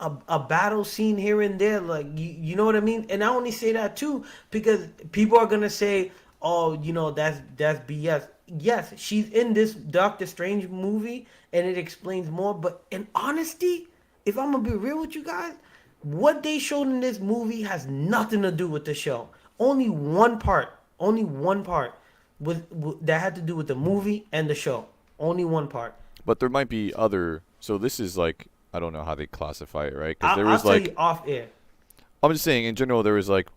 a battle scene here and there? Like, you know what I mean? And I only say that too because people are gonna say, oh, that's BS. Yes, she's in this Doctor Strange movie and it explains more. But in honesty, if I'm gonna be real with you guys, what they showed in this movie has nothing to do with the show. Only one part was that had to do with the movie and the show. Only one part. But there might be other. So this is like, I don't know how they classify it, right? Because there was I'll like tell you off air. I'm just saying in general there was like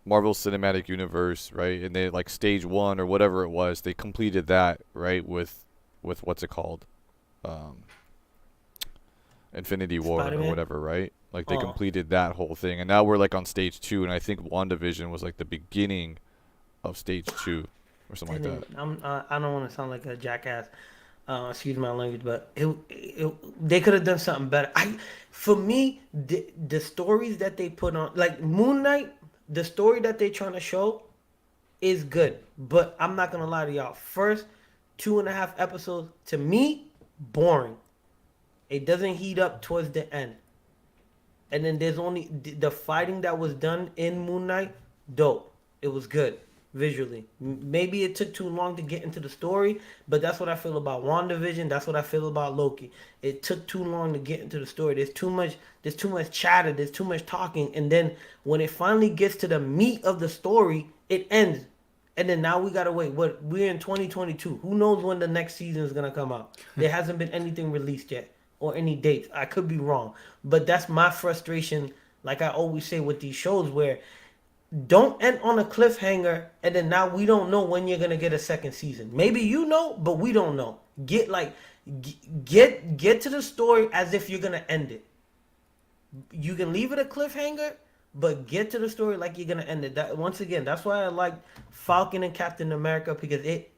Marvel Cinematic Universe, right? And they like stage 1 or whatever it was, they completed that, right? With what's it called? Infinity War Spider-Man? or whatever, right? Like they completed that whole thing, and now we're like on stage 2, and I think WandaVision was like the beginning of stage 2 or something like that. I don't want to sound like a jackass, Excuse my language, but they could have done something better. For me, the stories that they put on, like Moon Knight, the story that they trying to show is good. But I'm not gonna lie to y'all. First 2.5 episodes, to me, boring. It doesn't heat up towards the end. And then there's only the fighting that was done in Moon Knight, dope. It was good visually. Maybe it took too long to get into the story, but that's what I feel about WandaVision. That's what I feel about Loki. It took too long to get into the story. There's too much chatter, there's too much talking, and then when it finally gets to the meat of the story, it ends. And then now we gotta wait. What, we're in 2022. Who knows when the next season is gonna come out? There hasn't been anything released yet or any dates. I could be wrong, but that's my frustration. Like I always say with these shows, where don't end on a cliffhanger and then now we don't know when you're gonna get a second season. Maybe you know, but we don't know. Get to the story as if you're gonna end it. You can leave it a cliffhanger, but get to the story like you're gonna end it. That, once again, that's why I like Falcon and Captain America, because it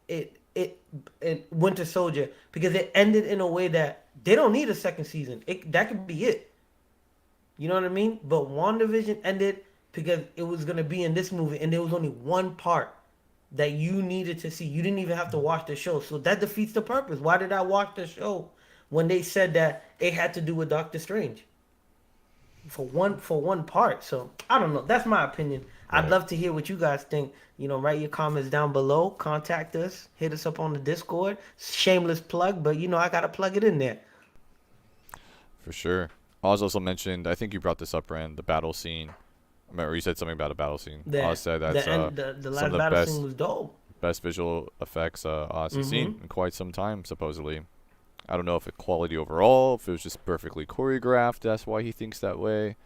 Winter Soldier, because it ended in a way that they don't need a second season. That could be it. You know what I mean? But WandaVision ended because it was gonna be in this movie, and there was only one part that you needed to see. You didn't even have to watch the show, so that defeats the purpose. Why did I watch the show when they said that it had to do with Doctor Strange for one part? So I don't know. That's my opinion. Right. I'd love to hear what you guys think. You know, write your comments down below. Contact us. Hit us up on the Discord. Shameless plug, but you know I gotta plug it in there. For sure. Oz also mentioned, I think you brought this up, Rand, the battle scene. Remember, you said something about a battle scene. Oz said that's the last some of the battle scene was dope. best visual effects Oz has seen in quite some time, supposedly. I don't know if it's quality overall, if it was just perfectly choreographed, that's why he thinks that way.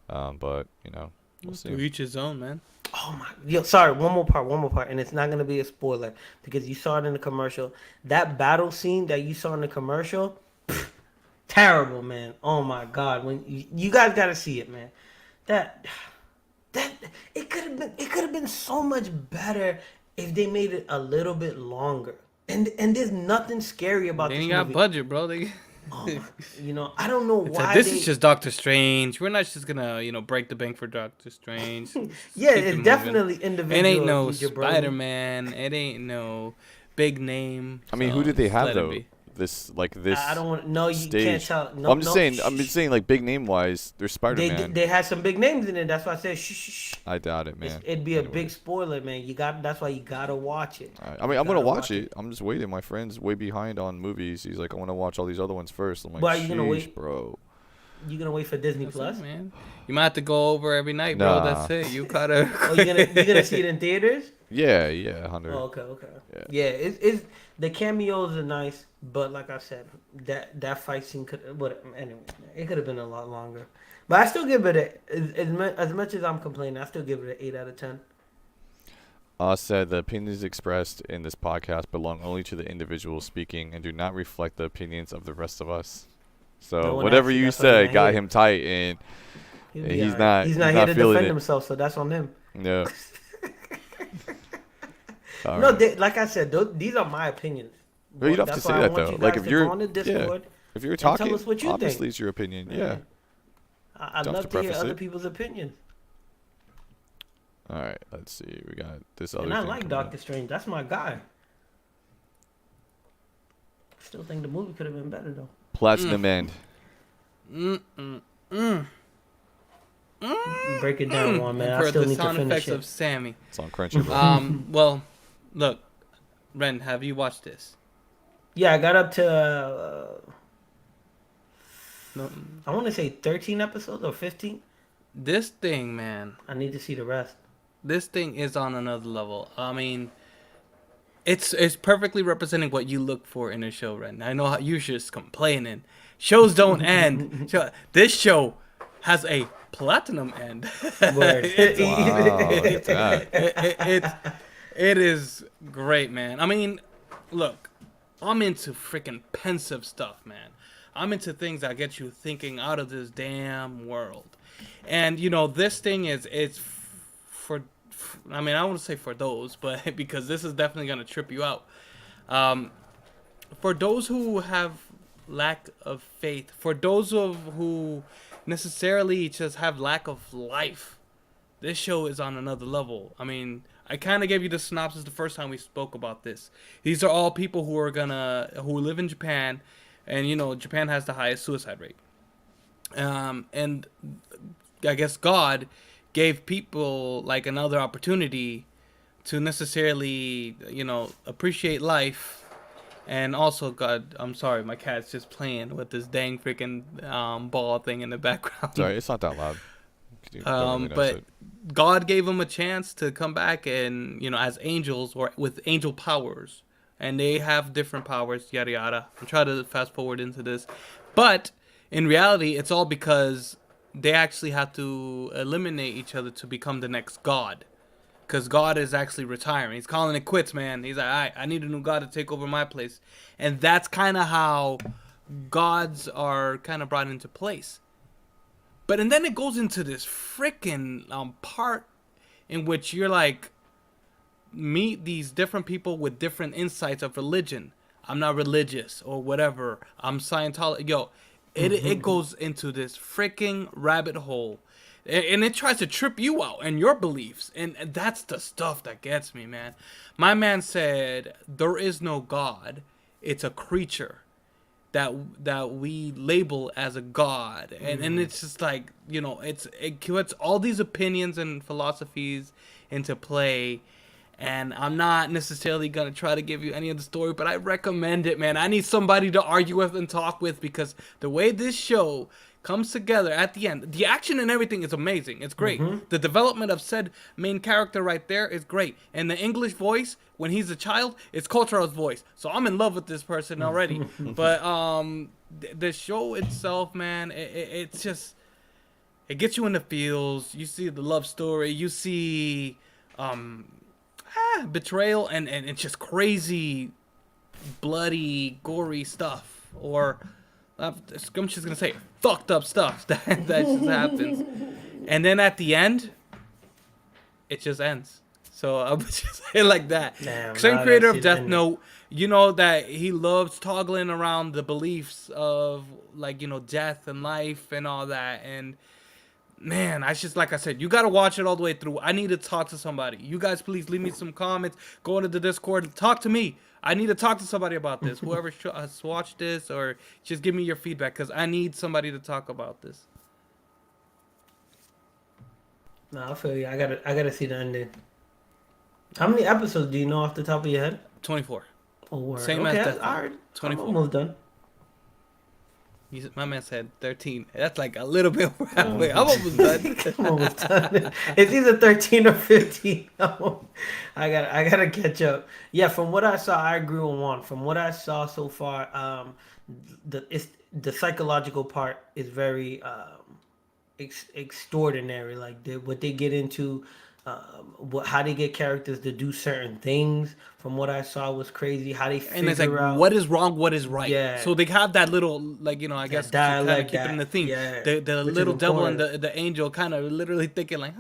But, you know, we'll see. To each his own, man. Oh my! Yo, sorry. One more part, and it's not gonna be a spoiler because you saw it in the commercial. That battle scene that you saw in the commercial, terrible, man. Oh my God! When you guys gotta see it, man. That it could have been so much better if they made it a little bit longer. And there's nothing scary about They this ain't got movie. budget, bro. They You know, I don't know It's why like, this is just Doctor Strange. We're not just gonna, break the bank for Doctor Strange. yeah, Keep it it's moving. definitely individual. It ain't no jabroni. Spider-Man. It ain't no big name. I mean, so who did they just have, let it though? be. This I don't want. No, you stage. can't tell. No, Well, I'm just no, saying. I'm just saying, like big name wise, there's Spider-Man. They had some big names in it. That's why I said shh. I doubt it, man. It'd be a Anyways. big spoiler, man. That's why you gotta watch it. All right. I mean, I'm gonna watch it. I'm just waiting. My friend's way behind on movies. He's like, I want to watch all these other ones first. I'm like, But are you gonna sheesh, wait? bro. You gonna wait for Disney That's Plus? it, man. You might have to go over every night, bro. Nah. That's it. You gotta. Oh, you gonna see it in theaters? Yeah, 100. Oh, okay. Yeah. Yeah, it's the cameos are nice, but like I said, that fight scene could. Anyway, it could have been a lot longer. But I still give it as much as I'm complaining. I still give it an 8 out of 10. Said the opinions expressed in this podcast belong only to the individual speaking and do not reflect the opinions of the rest of us. So No one whatever actually- you that's why he's said not got here. him tight, and He'll Yeah, be he's all not- He's not he's here not to feeling defend it. himself, so that's on him. no. All No, right. like I said, these are my opinions. But you don't have to That's say why I that want though. you Like guys if to you're go on the Discord, if you're and tell talking, us what you obviously think. it's your opinion. Yeah. Yeah. I'd Don't have love to to hear preface other it. people's opinions. All right. Let's see. We got this other. And I thing like coming up. Doctor Strange. That's my guy. Still think the movie could have been better though. Platinum End. Break it down one, man. And I for still the need to sound finish effects it. of Sammy. It's on Crunchyroll. Well, look, Ren, have you watched this? Yeah, I got up to No. I want to say 13 episodes or 15. This thing, man. I need to see the rest. This thing is on another level. I mean, it's perfectly representing what you look for in a show, Ren. I know how you're just complaining. Shows don't end. This show has a platinum end. Word. Wow, look at that. It is great, man. I mean, look, I'm into freaking pensive stuff, man. I'm into things that get you thinking out of this damn world. And, this thing it's for, I mean, I don't want to say for those, but because this is definitely going to trip you out. for those who have lack of faith, for those of who necessarily just have lack of life, this show is on another level. I mean, I kind of gave you the synopsis the first time we spoke about this. These are all people who live in Japan, and Japan has the highest suicide rate. And I guess God gave people like another opportunity to necessarily, appreciate life. And also, God, I'm sorry, my cat's just playing with this dang freaking ball thing in the background. Sorry, it's not that loud. Don't really But notice it. God gave them a chance to come back and, as angels or with angel powers. And they have different powers, yada yada. I'm trying to fast forward into this. But in reality, it's all because they actually have to eliminate each other to become the next God. Because God is actually retiring. He's calling it quits, man. He's like, all right, I need a new God to take over my place. And that's kind of how gods are kind of brought into place. And then it goes into this freaking part in which you're like, meet these different people with different insights of religion. I'm not religious or whatever. I'm Scientology. Yo, it goes into this freaking rabbit hole. And it tries to trip you out and your beliefs. And that's the stuff that gets me, man. My man said, there is no God. It's a creature that we label as a god. And it's just like, it puts all these opinions and philosophies into play. And I'm not necessarily going to try to give you any of the story, but I recommend it, man. I need somebody to argue with and talk with, because the way this show comes together at the end, the action and everything is amazing. It's great. The development of said main character right there is great. And the English voice, when he's a child, it's Kotaro's voice. So I'm in love with this person already. But the show itself, man, it's just, it gets you in the feels. You see the love story. You see betrayal and it's just crazy, bloody, gory stuff. Or I'm just gonna say fucked up stuff that just happens, and then at the end, it just ends. So I would just say it like that. Damn, Same creator of Death Note, that he loves toggling around the beliefs of death and life and all that. And man, I just, like I said, you gotta watch it all the way through. I need to talk to somebody. You guys, please leave me some comments. Go into the Discord, talk to me. I need to talk to somebody about this. Whoever has watched this, or just give me your feedback, because I need somebody to talk about this. No, I feel you. I gotta see the ending. How many episodes do you know off the top of your head? 24. Oh, word. Same okay, as Death Note. all right. 24. I'm almost done. My man said 13. That's like a little bit over halfway. I'm almost done. I'm almost done. It's either 13 or 15. I gotta catch up. Yeah, from what I saw, I agree with Juan. From what I saw so far, the psychological part is very extraordinary. Like what they get into, how they get characters to do certain things. From what I saw was crazy. How they figure and it's like, out what is wrong, what is right. Yeah. So they have that little, I guess, to kind of dialect, keep it in the theme. yeah, The which is little devil and important. the angel kind of literally thinking like,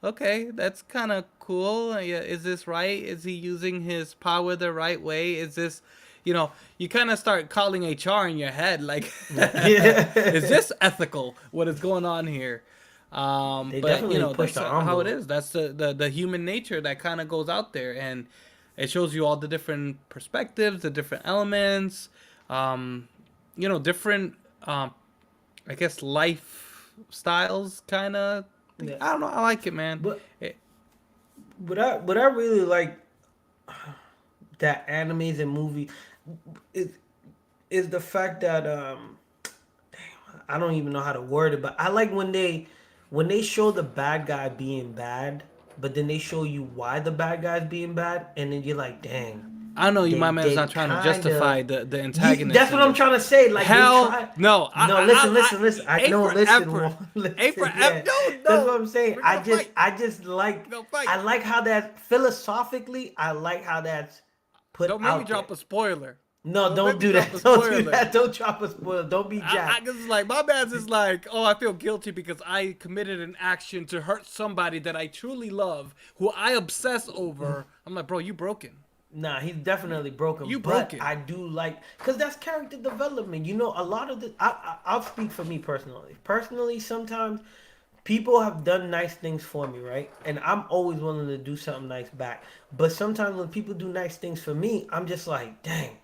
okay, that's kind of cool. Yeah, is this right? Is he using his power the right way? Is this, you kind of start calling HR in your head, like, is this ethical? What is going on here? They But definitely push that's the how it envelope. is. That's the human nature that kind of goes out there, and it shows you all the different perspectives, the different elements, different, I guess, lifestyles, kind of. Yeah. I don't know. I like it, man. But what I really like that animes and movies is the fact that I don't even know how to word it, but I like when they show the bad guy being bad, but then they show you why the bad guy's being bad, and then you're like, dang. I know you, my man's they not trying to kinda- justify the antagonist. That's what I'm trying to say. Like, Hell, they try. no. Listen. I A know. for Listen, effort. Juan, listen. A for yeah. effort. No. That's what I'm saying. We're gonna fight. I just like. We're gonna fight. I like how that philosophically. I like how that's put Don't make out me drop there. a spoiler. No, make don't me do drop that. a Don't do spoiler. that. Don't drop a spoiler. Don't be I Jack. just like, my man's is like, oh, I feel guilty because I committed an action to hurt somebody that I truly love, who I obsess over. I'm like, bro, you broken. Nah, he's definitely broken. You But broke it. I do like, because that's character development. You know, a lot of the. I'll speak for me personally. Personally, sometimes people have done nice things for me, right? And I'm always willing to do something nice back. But sometimes when people do nice things for me, I'm just like, dang,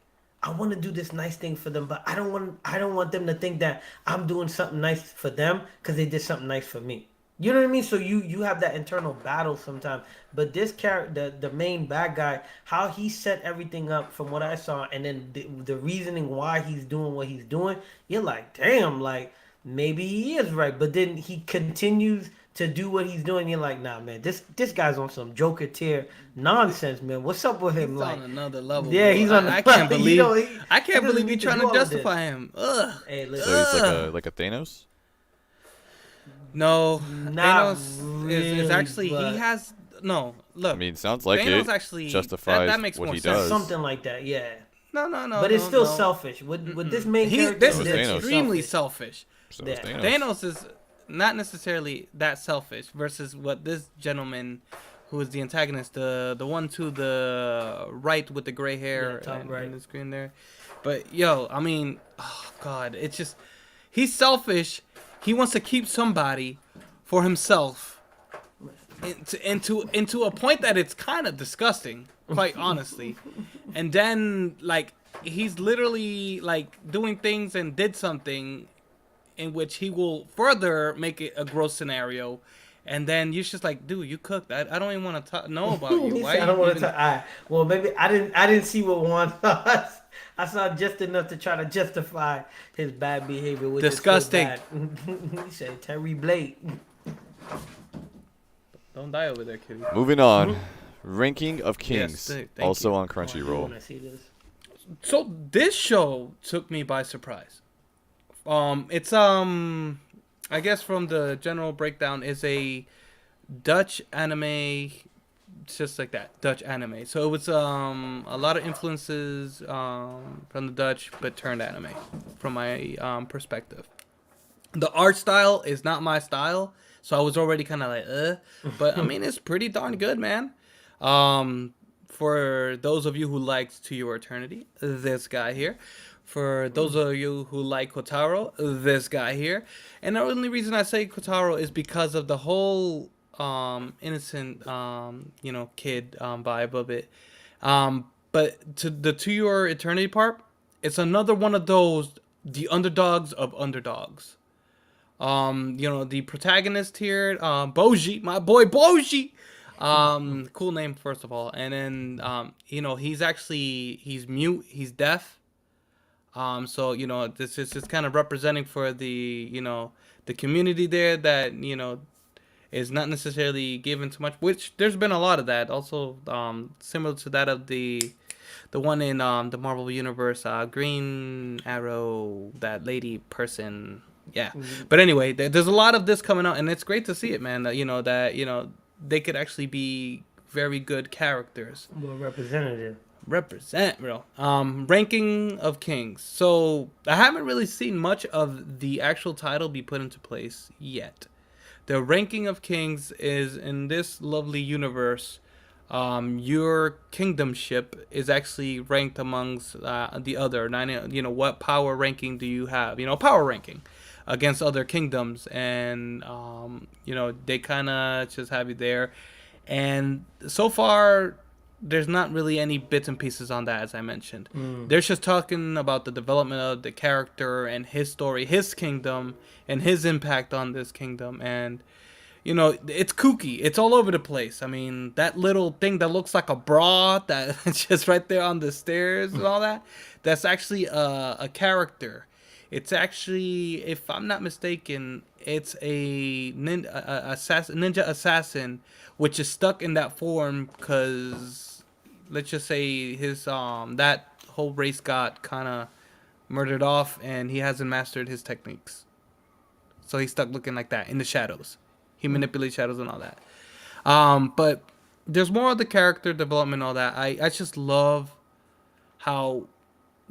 I want to do this nice thing for them, but I don't want them to think that I'm doing something nice for them because they did something nice for me. You know what I mean? So you have that internal battle sometimes. But this character, the main bad guy, how he set everything up from what I saw, and then the reasoning why he's doing what he's doing, you're like, damn, like maybe he is right. But then he continues to do what he's doing. You're like, nah, man, this guy's on some Joker tier nonsense, man. What's up with him? He's Like, on another level, yeah, bro. he's on. I can't You believe know, I he can't doesn't believe you're need to trying do to all of this. justify him. Ugh. Hey, listen. So he's like a Thanos. No, Not Thanos really, is actually but he has no look. I mean, sounds like Thanos it actually justifies that makes what more he sense. does. something like that, yeah. No, But it's no, still no. selfish. With this main He character, this So is is Thanos. extremely selfish. So Yeah. is Thanos. Thanos is not necessarily that selfish versus what this gentleman, who is the antagonist, the one to the right with the gray hair Yeah, top right. and the screen there. But yo, I mean, oh god, it's just he's selfish. He wants to keep somebody for himself. Into a point that it's kind of disgusting, quite honestly. And then like he's literally like doing things and did something in which he will further make it a gross scenario. And then you're just like, dude, you cooked. I don't even want to know about you. He Why said, I don't you want even... to. Right. Well, maybe I didn't see what Juan saw. I saw just enough to try to justify his bad behavior. Which Disgusting. Is still bad. He said Terry Blake. Don't die over there, kitty. Moving on, Ranking of Kings, Yes, thank also you. on I Crunchyroll. want to see this. So this show took me by surprise. It's I guess from the general breakdown is a Dutch anime, just like that, Dutch anime. So it was a lot of influences from the Dutch, but turned anime from my perspective. The art style is not my style, so I was already kind of like, but I mean it's pretty darn good, man. For those of you who liked To Your Eternity, this guy here. For those of you who like Kotaro, this guy here. And the only reason I say Kotaro is because of the whole innocent, kid vibe of it. But To Your Eternity part, it's another one of those, the underdogs of underdogs. The protagonist here, Boji, my boy Boji. Cool name first of all, and then he's mute, he's deaf. So this is just kind of representing for the community there that is not necessarily given too much. Which there's been a lot of that. Also, similar to that of the one in the Marvel Universe, Green Arrow, that lady person. Yeah, but anyway, there's a lot of this coming out, and it's great to see it, man. That they could actually be very good characters. Well, representative. Represent, bro. Ranking of Kings. So I haven't really seen much of the actual title be put into place yet. The Ranking of Kings is in this lovely universe. Your kingdomship is actually ranked amongst the other. What power ranking do you have? Power ranking against other kingdoms, and they kind of just have you there. And so far, there's not really any bits and pieces on that, as I mentioned. They're just talking about the development of the character and his story, his kingdom, and his impact on this kingdom. And it's kooky. It's all over the place. I mean, that little thing that looks like a bra that's just right there on the stairs and all that, that's actually a character. It's actually, if I'm not mistaken, it's a ninja assassin, which is stuck in that form because, let's just say, his that whole race got kind of murdered off, and he hasn't mastered his techniques. So he's stuck looking like that in the shadows. He manipulates shadows and all that. But there's more of the character development and all that. I just love how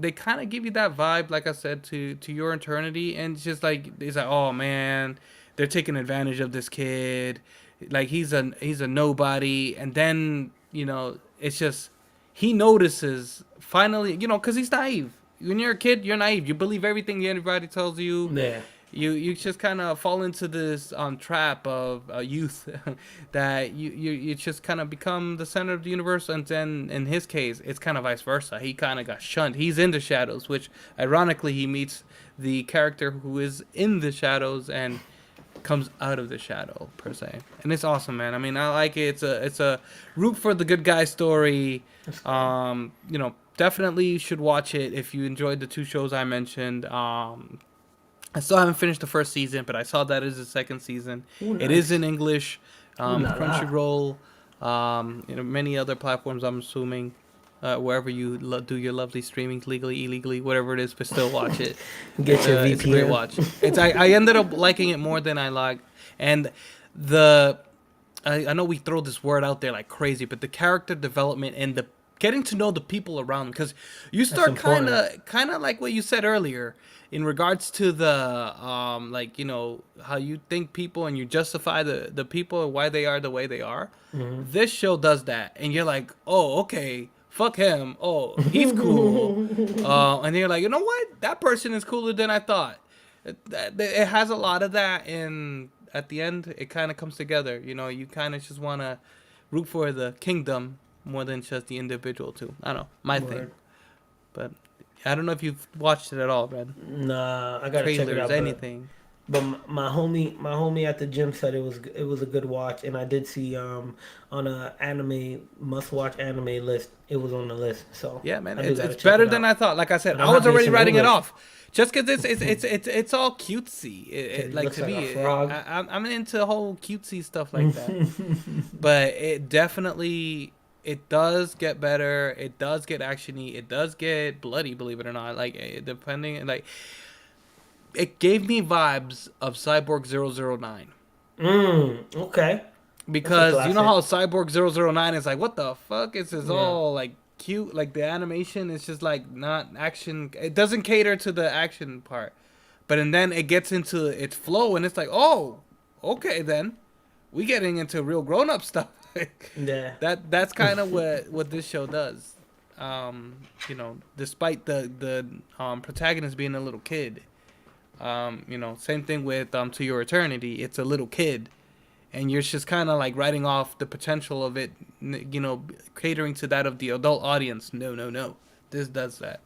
they kind of give you that vibe, like I said, to Your Eternity, and it's like, oh man, they're taking advantage of this kid, like he's a nobody, and then it's just he notices finally, because he's naive. When you're a kid, you're naive. You believe everything everybody tells you. Yeah. You just kind of fall into this trap of youth that you just kind of become the center of the universe, and then in his case it's kind of vice versa. He kind of got shunned. He's in the shadows, which ironically he meets the character who is in the shadows and comes out of the shadow per se, and it's awesome, man. I mean, I like it. It's a root for the good guy story. Definitely should watch it if you enjoyed the two shows I mentioned. I still haven't finished the first season, but I saw that is the second season. Ooh, It nice. is in English. Ooh la la. Crunchyroll, many other platforms. I'm assuming, wherever you do your lovely streamings, legally, illegally, whatever it is, but still watch it. Get your It's a great VPN. watch. I ended up liking it more than I liked, and I know we throw this word out there like crazy, but the character development and the getting to know the people around, because you start important. kind of like what you said earlier in regards to the how you think people and you justify the people and why they are the way they are. This show does that, and you're like, oh, okay, fuck him. Oh, he's cool. And you're like, you know what? That person is cooler than I thought. It has a lot of that, and at the end, it kind of comes together. You kind of just want to root for the kingdom more than just the individual too. I don't know, my thing. Word. But I don't know if you've watched it at all, Red. Nah, I gotta check it Trailers, out. anything. But my homie at the gym said it was a good watch, and I did see on a anime must watch anime list. It was on the list, so Yeah, man, I do gotta it's check better it than out. I thought. Like I said, But I I'm was happy it's already in writing it English. off, just because it's all cutesy. It Like looks to like me, a frog. I'm into the whole cutesy stuff like that. But it definitely it does get better. It does get actiony. It does get bloody. Believe it or not, depending it gave me vibes of Cyborg 009. Okay. That's a Because you know classic. how Cyborg 009 is like, what the fuck? It's just Yeah. all like cute. Like the animation is just like not action. It doesn't cater to the action part. But and then it gets into its flow and it's like, oh, okay then. We getting into real grown up stuff. Yeah. That's kind of what this show does. Despite the protagonist being a little kid. Same thing with To Your Eternity. It's a little kid, and you're just kind of like writing off the potential of it, catering to that of the adult audience. No, no, no. This does that.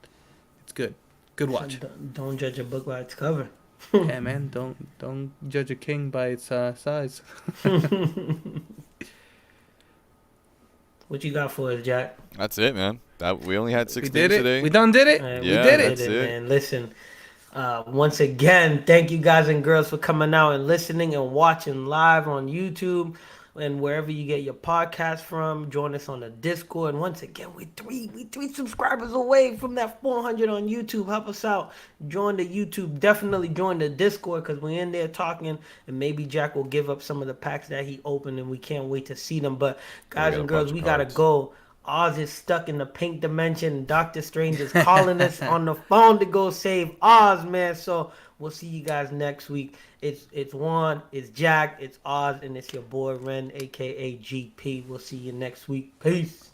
It's good. Good watch. Don't judge a book by its cover. Yeah, man. Don't judge a king by its size. What you got for us, Jack? That's it, man. We only had six We did things it. today. We done did it. Man, Yeah, we did it. that's it. man. Listen, once again, thank you guys and girls for coming out and listening and watching live on YouTube and wherever you get your podcast from. Join us on the Discord. And once again, we three subscribers away from that 400 on YouTube. Help us out. Join the YouTube. Definitely join the Discord because we're in there talking, and maybe Jack will give up some of the packs that he opened, and we can't wait to see them. But guys got a and girls, bunch of we gotta cards. go. Oz is stuck in the pink dimension. Doctor Strange is calling us on the phone to go save Oz, man. So we'll see you guys next week. It's Juan, it's Jack, it's Oz, and it's your boy Ren, aka GP. We'll see you next week. Peace.